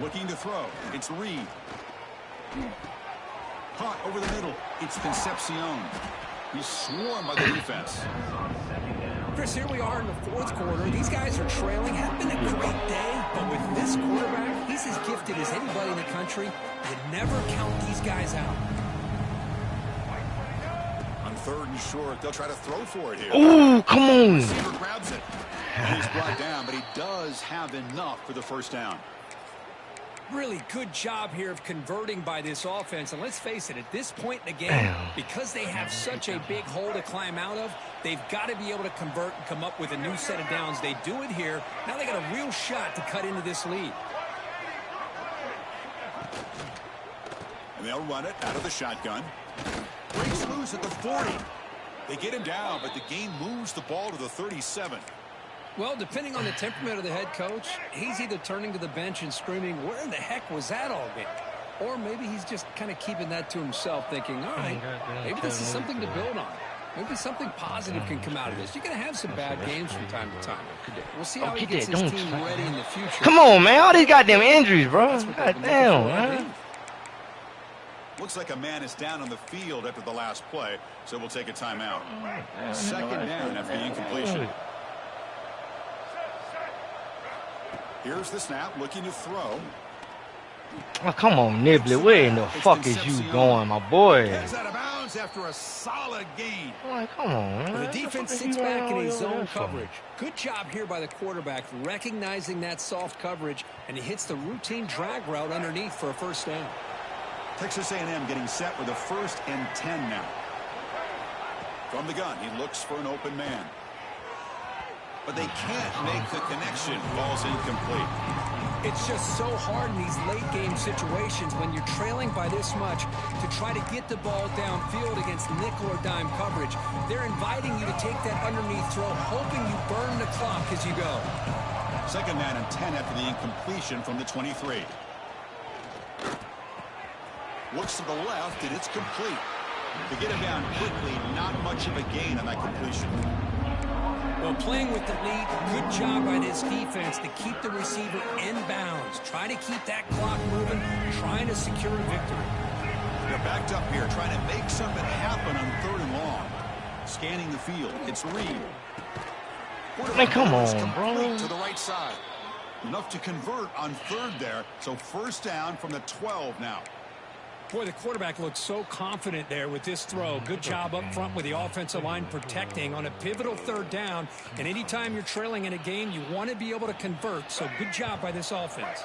Speaker 1: Looking to throw. It's Reed. Caught over the middle. It's Concepcion. He's swarmed by the defense.
Speaker 3: Chris, here we are in the fourth quarter. These guys are trailing. Had been a great day, but with this quarterback, he's as gifted as anybody in the country. You never count these guys out.
Speaker 1: On third and short, they'll try to throw for it here.
Speaker 2: Ooh, come on.
Speaker 1: Receiver grabs it. And he's brought down, but he does have enough for the first down.
Speaker 3: Really good job here of converting by this offense. And let's face it, at this point in the game, because they have such a big hole to climb out of, they've got to be able to convert and come up with a new set of downs. They do it here. Now they got a real shot to cut into this lead.
Speaker 1: And they'll run it out of the shotgun. Breaks loose at the 40. They get him down, but the gain moves the ball to the 37.
Speaker 3: Well, depending on the temperament of the head coach, he's either turning to the bench and screaming, where in the heck was that all game? Or maybe he's just kind of keeping that to himself, thinking, all right, maybe this is something to build on. Maybe something positive can come out of this. You're going to have some bad games from time to time. We'll see how he gets his team ready in the future.
Speaker 2: Come on, man. All these goddamn injuries, bro. God damn, man.
Speaker 1: Looks like a man is down on the field after the last play, so we'll take a timeout. Second down after the incompletion. Here's the snap, looking to throw.
Speaker 2: Oh, come on, Nibley. Where in the fuck is you going, my boy?
Speaker 1: Heads out of bounds after a solid gain.
Speaker 2: Oh, come on, man.
Speaker 3: Well, the defense sits back in his zone coverage. Good job here by the quarterback, recognizing that soft coverage, and he hits the routine drag route underneath for a first down.
Speaker 1: Texas A&M getting set with a 1st and 10 now. From the gun, he looks for an open man. But they can't make the connection. Ball's incomplete.
Speaker 3: It's just so hard in these late game situations when you're trailing by this much to try to get the ball downfield against nickel or dime coverage. They're inviting you to take that underneath throw, hoping you burn the clock as you go.
Speaker 1: Second man and 10 after the incompletion from the 23. Looks to the left, and it's complete. To get him down quickly, not much of a gain on that completion.
Speaker 3: Well, playing with the lead, good job by this defense to keep the receiver in bounds. Try to keep that clock moving, trying to secure a victory.
Speaker 1: They're backed up here, trying to make something happen on 3rd and long. Scanning the field, it's Reed.
Speaker 2: Man, come on, bro.
Speaker 1: To the right side. Enough to convert on 3rd there, so first down from the 12 now.
Speaker 3: Boy, the quarterback looks so confident there with this throw. Good job up front with the offensive line protecting on a pivotal 3rd down. And anytime you're trailing in a game, you want to be able to convert. So good job by this offense.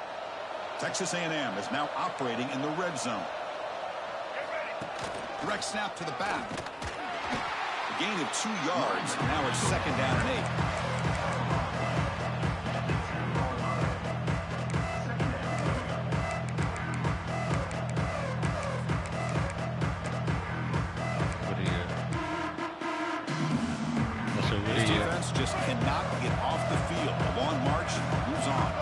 Speaker 1: Texas A&M is now operating in the red zone. Direct snap to the back. A gain of 2 yards. Now it's 2nd down and 8. Just cannot get off the field. A long march moves on.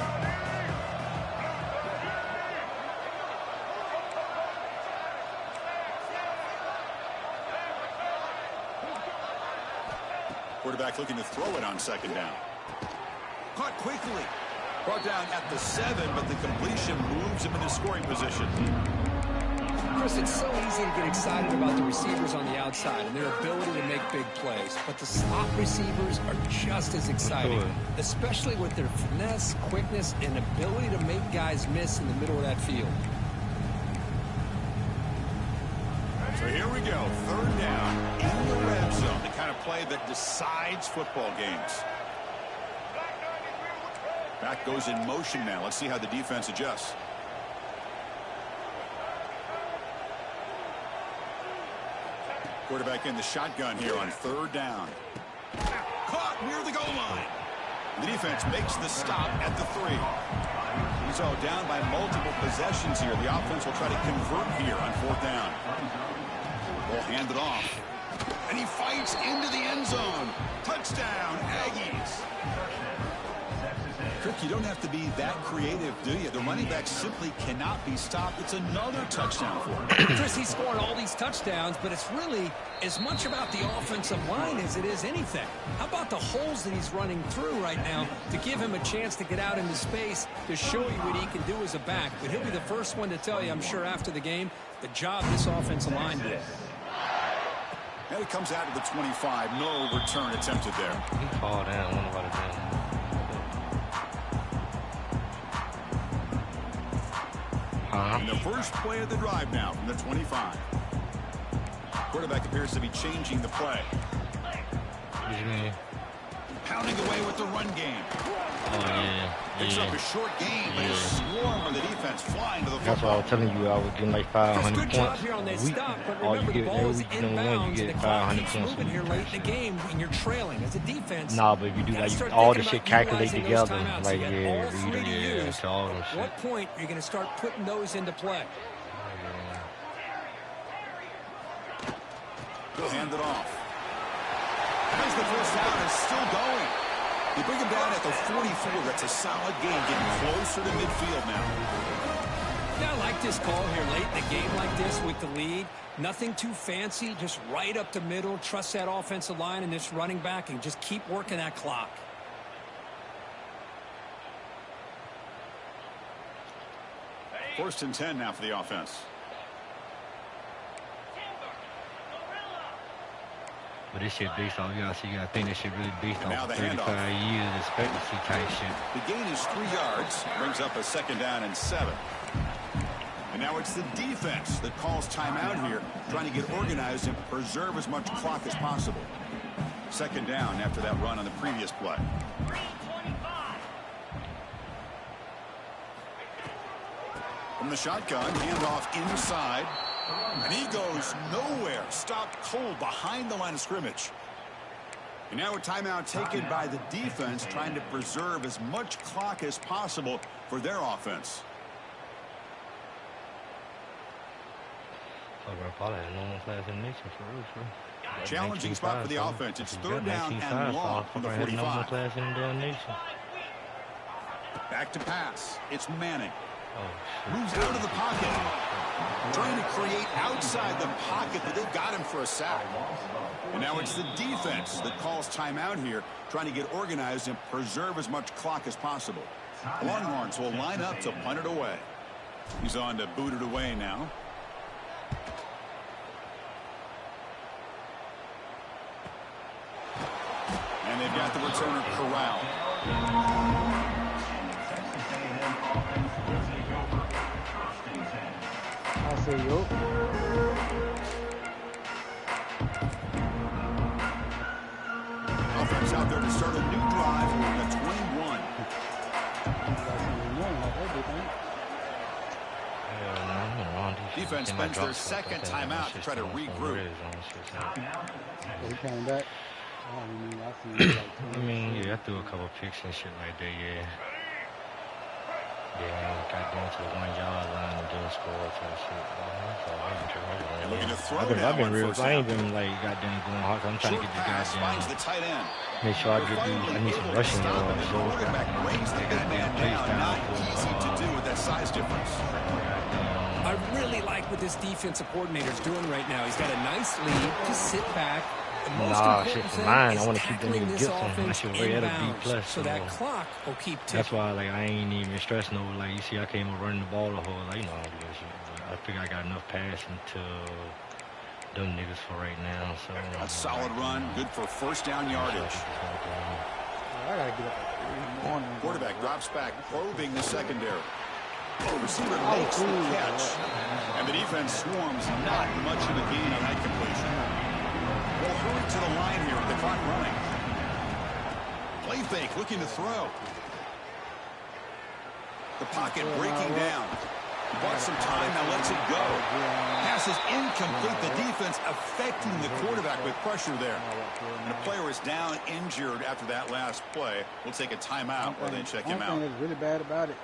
Speaker 1: Quarterback looking to throw it on 2nd down. Caught quickly. Brought down at the 7, but the completion moves him into scoring position.
Speaker 3: Chris, it's so easy to get excited about the receivers on the outside and their ability to make big plays. But the slot receivers are just as exciting, especially with their finesse, quickness, and ability to make guys miss in the middle of that field.
Speaker 1: So here we go. 3rd down in the red zone. The kind of play that decides football games. Back goes in motion now. Let's see how the defense adjusts. Quarterback in the shotgun here on 3rd down. caught near the goal line. The defense makes the stop at the 3. He's all down by multiple possessions here. The offense will try to convert here on 4th down. Ball handed off. And he fights into the end zone. Touchdown, Aggies. Kirk, you don't have to be that creative, do you? The running back simply cannot be stopped. It's another touchdown for him.
Speaker 3: Chris, he's scoring all these touchdowns, but it's really as much about the offensive line as it is anything. How about the holes that he's running through right now to give him a chance to get out into space to show you what he can do as a back? But he'll be the first one to tell you, I'm sure, after the game, the job this offensive line did.
Speaker 1: And it comes out to the 25. No return attempted there.
Speaker 2: He called down. I wonder what it is.
Speaker 1: And the first play of the drive now from the 25. Quarterback appears to be changing the play. Pounding away with the run game.
Speaker 2: Oh, yeah.
Speaker 1: Picks up a short game, but a swarm of the defense flying to the football.
Speaker 2: That's why I was telling you I was getting like 500
Speaker 3: Good job
Speaker 2: points
Speaker 3: here on that
Speaker 2: a week.
Speaker 3: stop, but
Speaker 2: All
Speaker 3: remember
Speaker 2: you
Speaker 3: the
Speaker 2: get
Speaker 3: ball
Speaker 2: every
Speaker 3: is
Speaker 2: week, you know,
Speaker 3: inbounds,
Speaker 2: you get
Speaker 3: and the clock
Speaker 2: 500
Speaker 3: keeps
Speaker 2: points.
Speaker 3: moving here late in the game, and you're trailing as a defense.
Speaker 2: Nah, but if you do like all the shit calculate together, like yeah, it's all them
Speaker 3: At
Speaker 2: shit.
Speaker 3: what point are you going to start putting those into play?
Speaker 1: He'll hand it off. As the first down is still going. They bring him down at the 44. That's a solid game, getting closer to midfield now.
Speaker 3: Yeah, I like this call here late in a game like this with the lead. Nothing too fancy, just right up the middle. Trust that offensive line and this running back and just keep working that clock.
Speaker 1: First and 10 now for the offense.
Speaker 2: But this shit based off, you gotta think this shit really based
Speaker 1: Now
Speaker 2: off
Speaker 1: the
Speaker 2: 35
Speaker 1: handoff.
Speaker 2: years expectancy type shit.
Speaker 1: The gain is 3 yards, brings up a 2nd down and 7. And now it's the defense that calls timeout here, trying to get organized and preserve as much clock as possible. 2nd down after that run on the previous play. From the shotgun, handoff inside. And he goes nowhere. Stopped cold behind the line of scrimmage. And now a timeout taken by the defense, trying to preserve as much clock as possible for their offense. Challenging spot for the offense. It's 3rd down and long from the 45. Back to pass. It's Manning. Moves out of the pocket. Trying to create outside the pocket, but they've got him for a sack. And now it's the defense that calls timeout here, trying to get organized and preserve as much clock as possible. Longhorns will line up to punt it away. He's on to boot it away now. And they've got the returner corralled. Offense out there to start a new drive at 21. Defense spends their 2nd timeout to try to regroup.
Speaker 2: I mean, yeah, I threw a couple picks and shit like that, yeah. Yeah, got down to the 1 yard line and didn't score type shit. I've been real. I ain't been like goddamn going hard. I'm trying to get this goddamn. Make sure I get these. I need some rushing yards. So
Speaker 1: Not easy to do with that size difference.
Speaker 3: I really like what this defensive coordinator's doing right now. He's got a nice lead. Just sit back.
Speaker 2: Nah, shit for mine. I want to keep them nigga Gibson. I should rate at a B+.
Speaker 3: So that clock will keep ticking.
Speaker 2: That's why, like, I ain't even stressing over. Like, you see, I came up running the ball the whole. Like, you know, I figure I got enough passing to them niggas for right now. So
Speaker 1: a solid run, good for 1st down yardage. Quarterback drops back, probing the secondary. The receiver makes the catch, and the defense swarms. Not much of a gain on that completion. Well, hurry to the line here with the clock running. Play fake, looking to throw. The pocket breaking down. Bought some time, now lets it go. Pass is incomplete. The defense affecting the quarterback with pressure there. And a player is down injured after that last play. We'll take a timeout while they check him out.
Speaker 5: One thing that's really bad about it,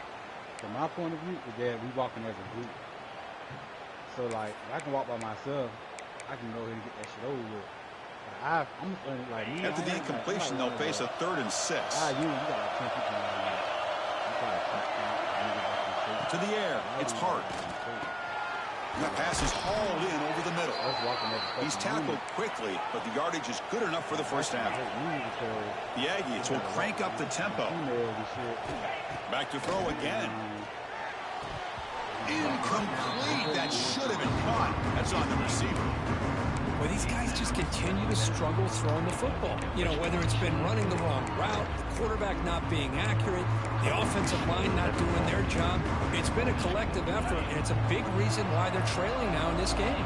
Speaker 5: from my point of view, is that we walking as a group. So, like, if I can walk by myself, I can go ahead and get that shit over with. I'm like,
Speaker 1: after the incompletion, they'll face a 3rd and 6.
Speaker 5: You got like 10 people
Speaker 1: to the air, it's Hart. That pass is hauled in over the middle. He's tackled quickly, but the yardage is good enough for the first down. The Aggies will crank up the tempo. Back to throw again. Incomplete. That should have been caught. That's on the receiver.
Speaker 3: Well, these guys just continue to struggle throwing the football. You know, whether it's been running the wrong route, the quarterback not being accurate, the offensive line not doing their job. It's been a collective effort, and it's a big reason why they're trailing now in this game.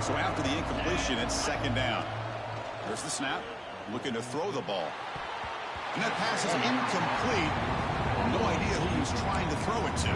Speaker 1: So after the incompletion, it's 2nd down. There's the snap. Looking to throw the ball. And that pass is incomplete. No idea who he's trying to throw it to.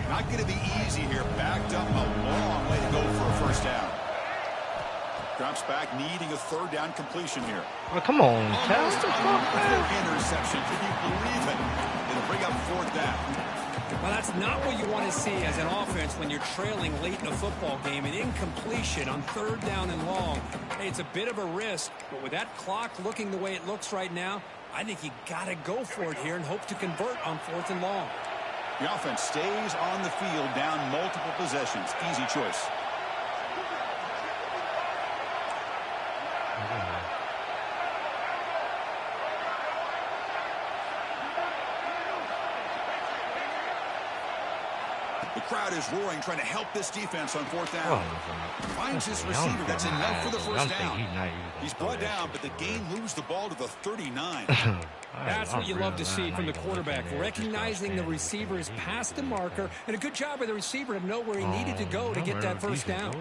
Speaker 1: Not going to be easy here. Backed up a long way to go for a first down. Drops back, needing a 3rd down completion here.
Speaker 2: Oh, come on.
Speaker 1: Almost interception. Can you believe it? It'll bring up 4th down.
Speaker 3: Well, that's not what you want to see as an offense when you're trailing late in a football game. An incompletion on 3rd down and long. Hey, it's a bit of a risk, but with that clock looking the way it looks right now, I think you got to go for it here and hope to convert on 4th and long.
Speaker 1: The offense stays on the field, down multiple possessions. Easy choice. The crowd is roaring, trying to help this defense on 4th down. Finds his receiver. That's enough for the first down. He's brought down, but the game moves the ball to the 39.
Speaker 3: That's what you love to see from the quarterback, recognizing the receiver is past the marker, and a good job by the receiver to know where he needed to go to get that first down.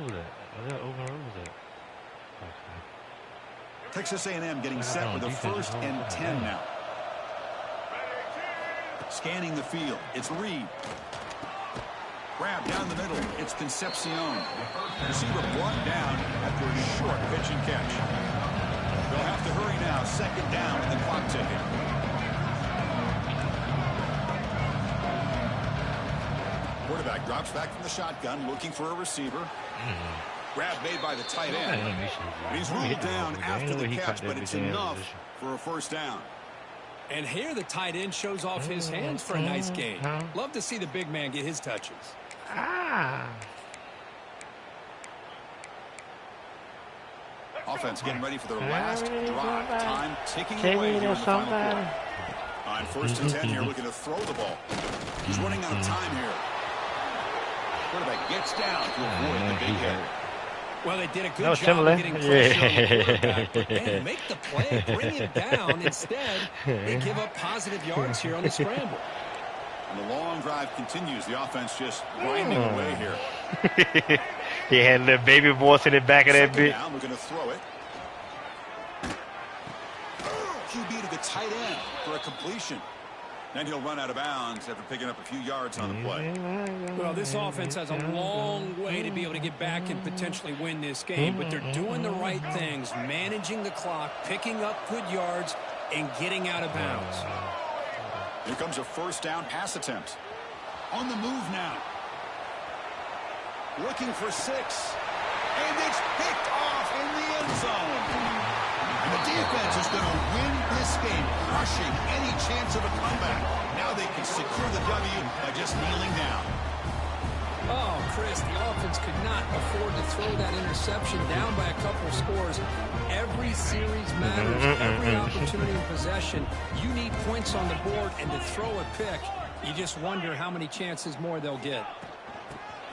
Speaker 1: Texas A&M getting set with a 1st and 10 now. Scanning the field. It's Reed. Grab down the middle. It's Concepcion. Receiver brought down after a short pitch and catch. They'll have to hurry now. 2nd down with the clock ticking. Quarterback drops back from the shotgun, looking for a receiver. Grab made by the tight end. He's ruled down after the catch, but it's enough for a first down.
Speaker 3: And here the tight end shows off his hands for a nice gain. Love to see the big man get his touches.
Speaker 1: Offense getting ready for their last drive. Time ticking away here in the final quarter. On 1st and 10 here, looking to throw the ball. He's running out of time here. Quarterback gets down to avoid the big hit.
Speaker 3: Well, they did a good job of getting pressure on the quarterback, but then make the play, bring him down. Instead, they give up positive yards here on the scramble.
Speaker 1: And the long drive continues. The offense just grinding away here.
Speaker 2: He had the baby voice in the back of that bit.
Speaker 1: Down, we're going to throw it. QB to the tight end for a completion. Then he'll run out of bounds after picking up a few yards on the play.
Speaker 3: Well, this offense has a long way to be able to get back and potentially win this game, but they're doing the right things, managing the clock, picking up good yards, and getting out of bounds.
Speaker 1: Here comes a first down pass attempt. On the move now. Looking for 6. And it's picked off in the end zone. And the defense is going to win this game, crushing any chance of a comeback. Now they can secure the W by just kneeling down.
Speaker 3: Oh, Chris, the offense could not afford to throw that interception down by a couple scores. Every series matters. Every opportunity in possession. You need points on the board, and to throw a pick, you just wonder how many chances more they'll get.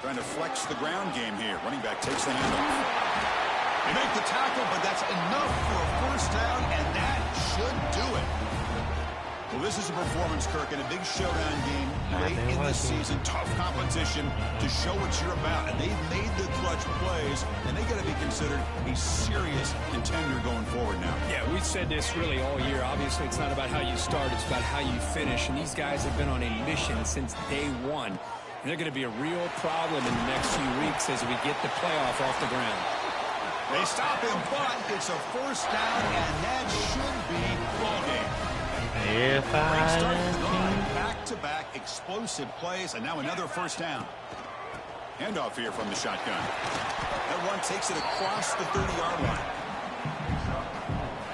Speaker 1: Trying to flex the ground game here. Running back takes the handoff. They make the tackle, but that's enough for a first down, and that should do it. Well, this is a performance, Kirk, in a big showdown game. late in the season, tough competition to show what you're about. And they've made the clutch plays, and they got to be considered a serious contender going forward now.
Speaker 3: Yeah, we've said this really all year. Obviously, it's not about how you start, it's about how you finish. And these guys have been on a mission since day one. And they're going to be a real problem in the next few weeks as we get the playoff off the ground.
Speaker 1: They stop him, but it's a first down, and that should be ball game.
Speaker 2: If I
Speaker 1: Back-to-back explosive plays, and now another first down. Handoff here from the shotgun. That run takes it across the 30-yard line.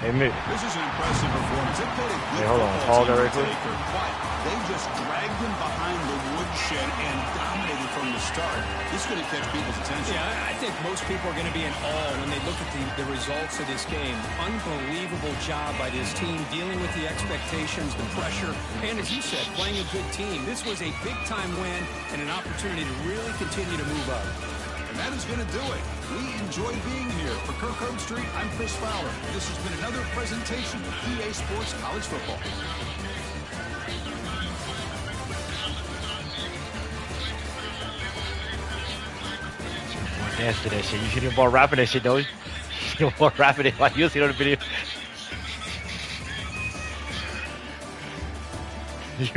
Speaker 2: Hey, Mick.
Speaker 1: This is an impressive performance. They played a good
Speaker 2: Hold on.
Speaker 1: football
Speaker 2: Pause that
Speaker 1: team
Speaker 2: right quick.
Speaker 1: today, but they just dragged him behind the woodshed and dominated from the start. This is going to catch people's attention.
Speaker 3: Yeah, I think most people are going to be in awe when they look at the results of this game. Unbelievable job by this team dealing with the expectations, the pressure, and as you said, playing a good team. This was a big-time win and an opportunity to really continue to move up.
Speaker 1: And that is going to do it. We enjoyed being here. For Kirkcode Street, I'm Chris Fowler. This has been another presentation of EA Sports College Football.
Speaker 2: Dance to that shit. You should have more rapping that shit, though. You should have more rapping it like you see on the video. You